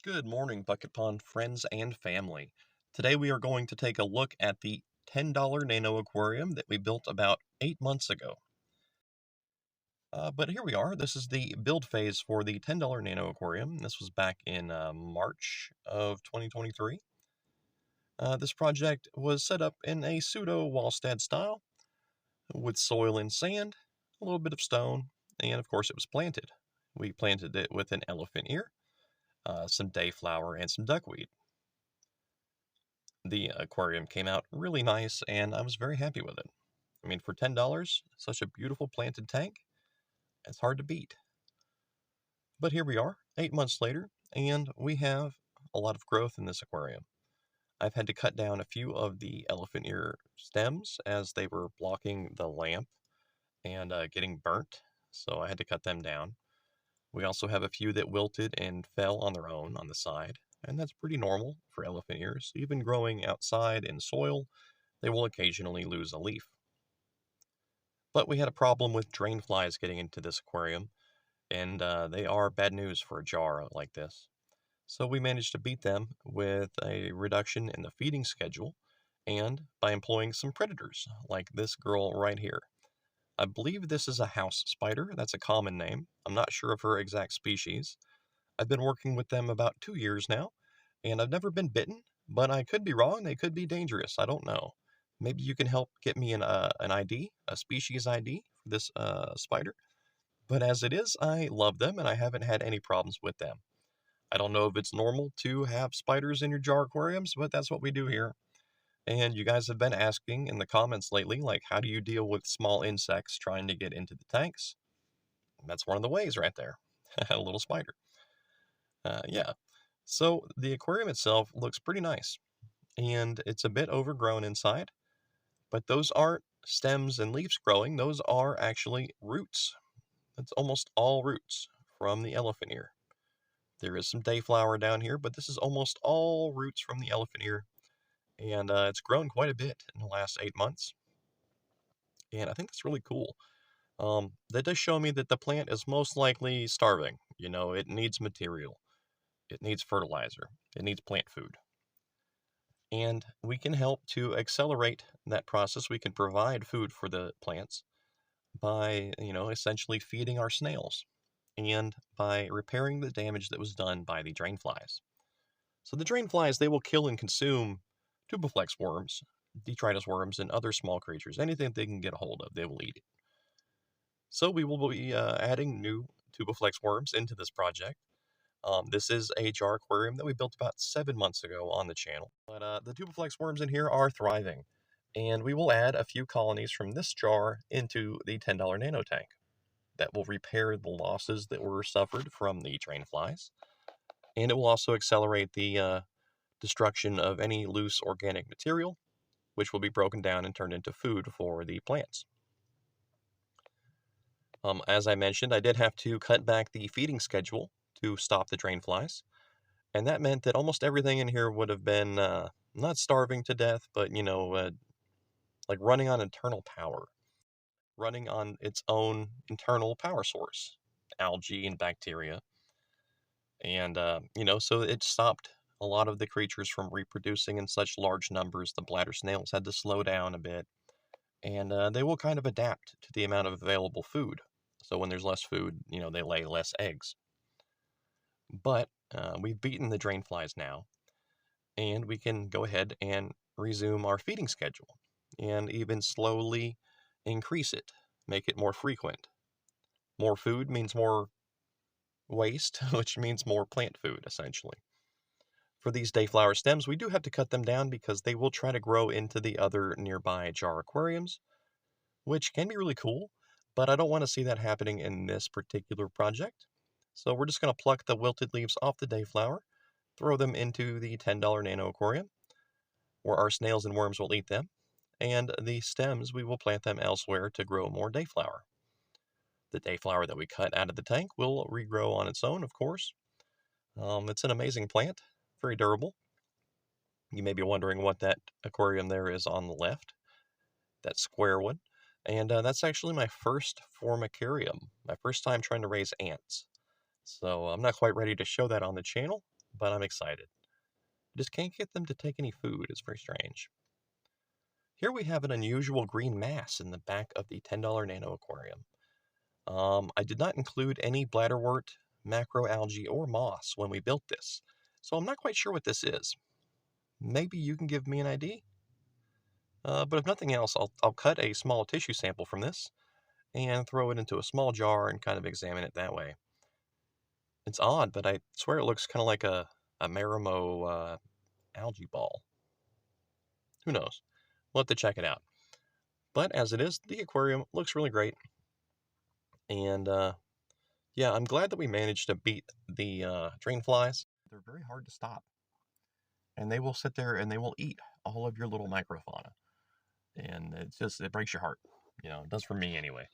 Good morning, Bucket Pond friends and family. Today we are going to take a look at the $10 nano aquarium that we built about 8 months ago. But here we are. This is the build phase for the $10 nano aquarium. This was back in March of 2023. This project was set up in a pseudo Wallstead style with soil and sand, a little bit of stone, and of course it was planted. We planted it with an elephant ear, some dayflower, and some duckweed. The aquarium came out really nice, and I was very happy with it. I mean, for $10, such a beautiful planted tank, it's hard to beat. But here we are, 8 months later, and we have a lot of growth in this aquarium. I've had to cut down a few of the elephant ear stems as they were blocking the lamp and getting burnt, so I had to cut them down. We also have a few that wilted and fell on their own on the side, and that's pretty normal for elephant ears. Even growing outside in soil, they will occasionally lose a leaf. But we had a problem with drain flies getting into this aquarium, and they are bad news for a jar like this. So we managed to beat them with a reduction in the feeding schedule and by employing some predators, like this girl right here. I believe this is a house spider. That's a common name. I'm not sure of her exact species. I've been working with them about 2 years now, and I've never been bitten, but I could be wrong. They could be dangerous. I don't know. Maybe you can help get me an ID, a species ID for this spider. But as it is, I love them and I haven't had any problems with them. I don't know if it's normal to have spiders in your jar aquariums, but that's what we do here. And you guys have been asking in the comments lately, like, how do you deal with small insects trying to get into the tanks? That's one of the ways right there. A little spider. Yeah. So the aquarium itself looks pretty nice, and it's a bit overgrown inside, but those aren't stems and leaves growing, those are actually roots. That's almost all roots from the elephant ear. There is some dayflower down here, but this is almost all roots from the elephant ear, and it's grown quite a bit in the last 8 months, and I think that's really cool. That does show me that the plant is most likely starving. It needs material, it needs fertilizer, it needs plant food. And we can help to accelerate that process. We can provide food for the plants by, essentially feeding our snails and by repairing the damage that was done by the drain flies. So the drain flies, they will kill and consume Tubiflex worms, detritus worms, and other small creatures. Anything they can get a hold of, they will eat it. So we will be adding new Tubiflex worms into this project. This is a jar aquarium that we built about 7 months ago on the channel. But the Tubiflex worms in here are thriving, and we will add a few colonies from this jar into the $10 nano tank. That will repair the losses that were suffered from the drain flies, and it will also accelerate the destruction of any loose organic material, which will be broken down and turned into food for the plants. As I mentioned, I did have to cut back the feeding schedule to stop the drain flies, and that meant that almost everything in here would have been not starving to death, but like running on internal power, running on its own internal power source, algae and bacteria, and so it stopped a lot of the creatures from reproducing in such large numbers. The bladder snails had to slow down a bit, and they will kind of adapt to the amount of available food. So when there's less food, they lay less eggs. But we've beaten the drain flies now, and we can go ahead and resume our feeding schedule and even slowly increase it, make it more frequent. More food means more waste, which means more plant food, essentially. For these dayflower stems, we do have to cut them down because they will try to grow into the other nearby jar aquariums, which can be really cool, but I don't want to see that happening in this particular project. So we're just going to pluck the wilted leaves off the dayflower, throw them into the $10 nano aquarium, where our snails and worms will eat them, and the stems, we will plant them elsewhere to grow more dayflower. The dayflower that we cut out of the tank will regrow on its own, of course. It's an amazing plant, very durable. You may be wondering what that aquarium there is on the left, that square one. And that's actually my first formicarium, my first time trying to raise ants. So I'm not quite ready to show that on the channel, but I'm excited. Just can't get them to take any food. It's very strange. Here we have an unusual green mass in the back of the $10 Nano Aquarium. I did not include any bladderwort, macroalgae, or moss when we built this, so I'm not quite sure what this is. Maybe you can give me an ID? But if nothing else, I'll cut a small tissue sample from this and throw it into a small jar and kind of examine it that way. It's odd, but I swear it looks kind of like a Marimo algae ball. Who knows? We'll have to check it out. But as it is, the aquarium looks really great. And yeah, I'm glad that we managed to beat the drain flies. They're very hard to stop. And they will sit there and they will eat all of your little microfauna. And it breaks your heart. You know, it does for me anyway.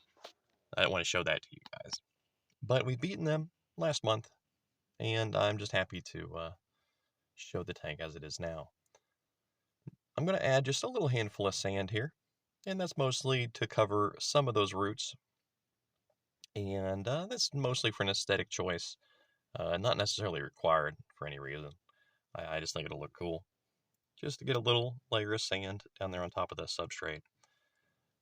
I don't want to show that to you guys. But we've beaten them last month. And I'm just happy to show the tank as it is now. I'm going to add just a little handful of sand here. And that's mostly to cover some of those roots. And that's mostly for an aesthetic choice. Not necessarily required for any reason. I just think it'll look cool. Just to get a little layer of sand down there on top of the substrate.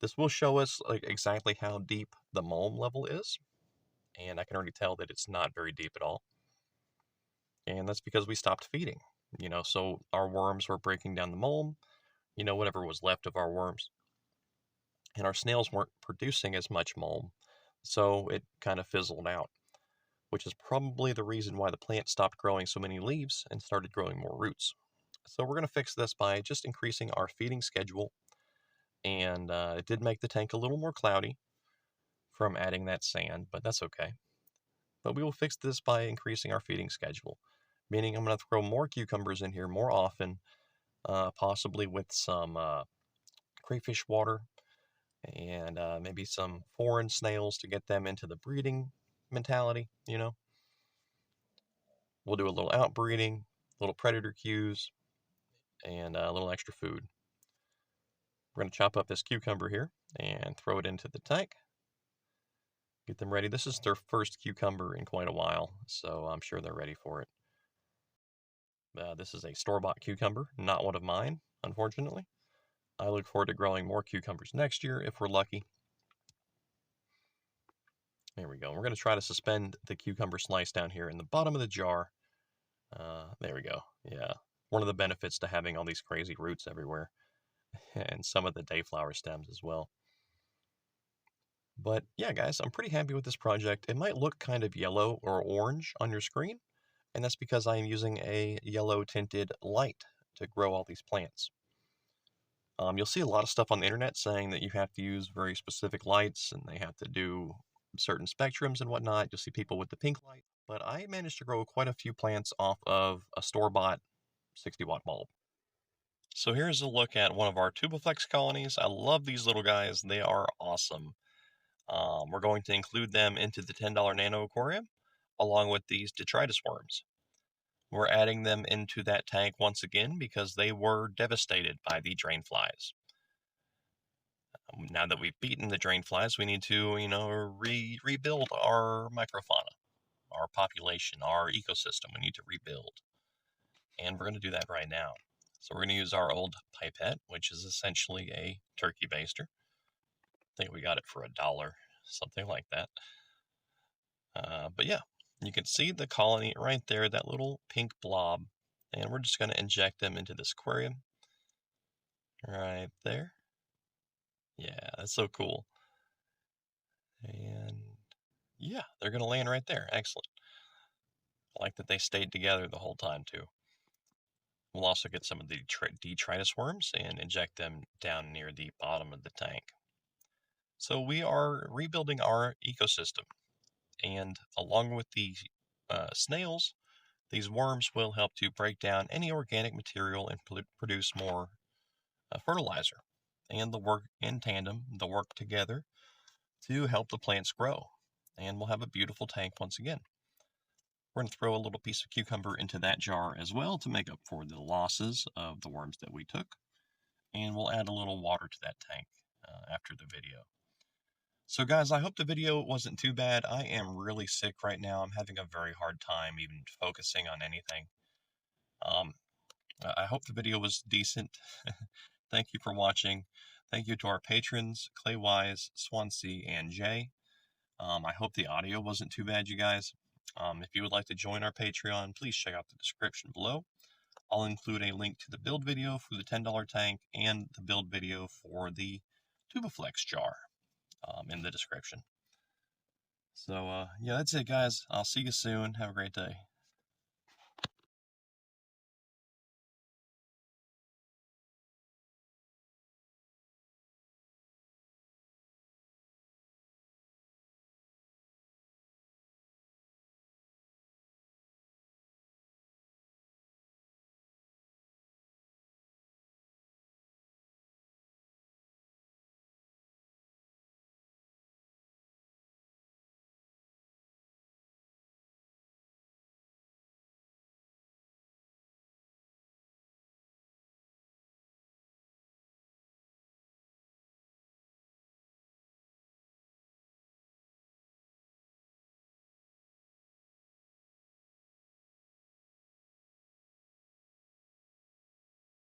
This will show us like exactly how deep the mulm level is. And I can already tell that it's not very deep at all. And that's because we stopped feeding. You know, so our worms were breaking down the mulm. You know, whatever was left of our worms. And our snails weren't producing as much mulm. So it kind of fizzled out, which is probably the reason why the plant stopped growing so many leaves and started growing more roots. So we're going to fix this by just increasing our feeding schedule. And it did make the tank a little more cloudy from adding that sand, but that's okay. But we will fix this by increasing our feeding schedule, meaning I'm going to throw more cucumbers in here more often, possibly with some crayfish water and maybe some foreign snails to get them into the breeding mentality, you know. We'll do a little outbreeding, little predator cues, and a little extra food. We're going to chop up this cucumber here and throw it into the tank. Get them ready. This is their first cucumber in quite a while, so I'm sure they're ready for it. This is a store-bought cucumber, not one of mine, unfortunately. I look forward to growing more cucumbers next year if we're lucky. There we go. We're going to try to suspend the cucumber slice down here in the bottom of the jar. There we go. Yeah. One of the benefits to having all these crazy roots everywhere. And some of the dayflower stems as well. But yeah, guys, I'm pretty happy with this project. It might look kind of yellow or orange on your screen, and that's because I am using a yellow tinted light to grow all these plants. You'll see a lot of stuff on the internet saying that you have to use very specific lights and they have to do certain spectrums and whatnot. You'll see people with the pink light, but I managed to grow quite a few plants off of a store-bought 60-watt bulb. So here's a look at one of our Tubiflex colonies. I love these little guys. They are awesome. We're going to include them into the $10 Nano Aquarium, along with these detritus worms. We're adding them into that tank once again because they were devastated by the drain flies. Now that we've beaten the drain flies, we need to, rebuild our microfauna, our population, our ecosystem. We need to rebuild. And we're going to do that right now. So we're going to use our old pipette, which is essentially a turkey baster. I think we got it for $1, something like that. But yeah, you can see the colony right there, that little pink blob. And we're just going to inject them into this aquarium. Right there. Yeah, that's so cool. And yeah, they're going to land right there. Excellent. I like that they stayed together the whole time too. We'll also get some of the detritus worms and inject them down near the bottom of the tank. So we are rebuilding our ecosystem. And along with the snails, these worms will help to break down any organic material and produce more fertilizer. And they'll work in tandem, they'll work together to help the plants grow. And we'll have a beautiful tank once again. We're going to throw a little piece of cucumber into that jar as well to make up for the losses of the worms that we took. And we'll add a little water to that tank after the video. So guys, I hope the video wasn't too bad. I am really sick right now. I'm having a very hard time even focusing on anything. I hope the video was decent. Thank you for watching. Thank you to our patrons, Claywise, Swansea, and Jay. I hope the audio wasn't too bad, you guys. If you would like to join our Patreon, please check out the description below. I'll include a link to the build video for the $10 tank and the build video for the Tubiflex Jar in the description. So, yeah, that's it, guys. I'll see you soon. Have a great day.